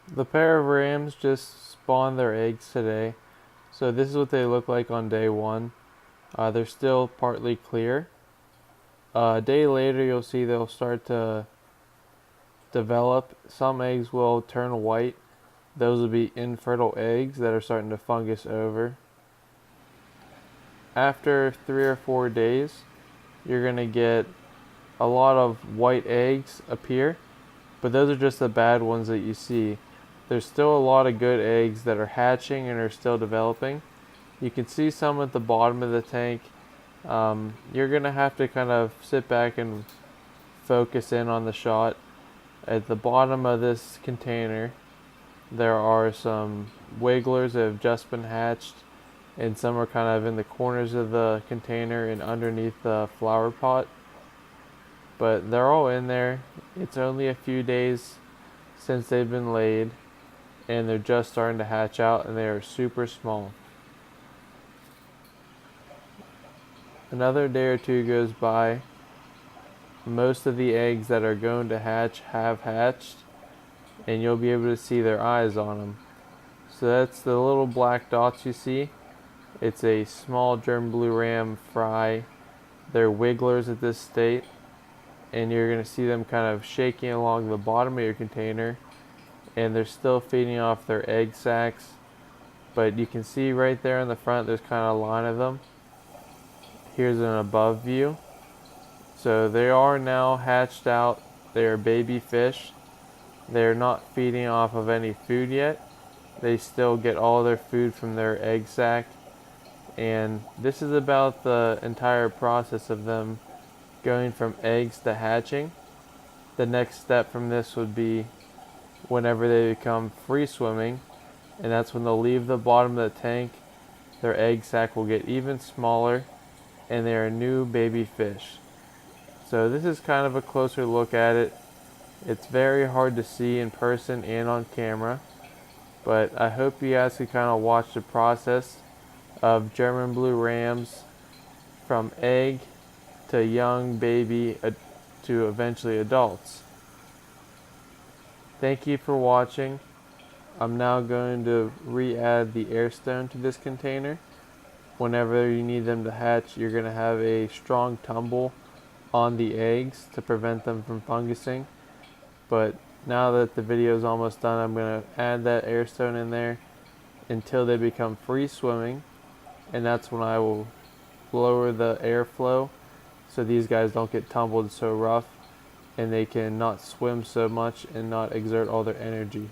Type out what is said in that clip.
The pair of rams just spawned their eggs today. So this is what they look like on day one. They're still partly clear. A day later, you'll see they'll start to develop. Some eggs will turn white. Those will be infertile eggs that are starting to fungus over. After 3 or 4 days, you're going to get a lot of white eggs appear, but those are just the bad ones that you see. There's still a lot of good eggs that are hatching and are still developing. You can see some at the bottom of the tank. You're going to have to kind of sit back and focus in on the shot. At the bottom of this container, there are some wigglers that have just been hatched, and some are kind of in the corners of the container and underneath the flower pot. But they're all in there. It's only a few days since they've been laid, and they're just starting to hatch out, and they are super small. Another day or two goes by. Most of the eggs that are going to hatch have hatched, and you'll be able to see their eyes on them. So that's the little black dots you see. It's a small German blue ram fry. They're wigglers at this state, and you're going to see them kind of shaking along the bottom of your container, and they're still feeding off their egg sacs. But you can see right there in the front, there's kind of a line of them. Here's an above view. So they are now hatched out. They are baby fish. They're not feeding off of any food yet. They still get all their food from their egg sac. And this is about the entire process of them going from eggs to hatching. The next step from this would be whenever they become free swimming, and that's when they'll leave the bottom of the tank. Their egg sac will get even smaller, and they are new baby fish. So this is kind of a closer look at it. It's very hard to see in person and on camera, but I hope you guys can kind of watch the process of German blue rams from egg to young baby to eventually adults. Thank you for watching. I'm now going to re-add the air stone to this container. Whenever you need them to hatch, you're going to have a strong tumble on the eggs to prevent them from fungusing. But now that the video is almost done, I'm going to add that air stone in there until they become free swimming, and that's when I will lower the airflow so these guys don't get tumbled so rough, and they can not swim so much and not exert all their energy.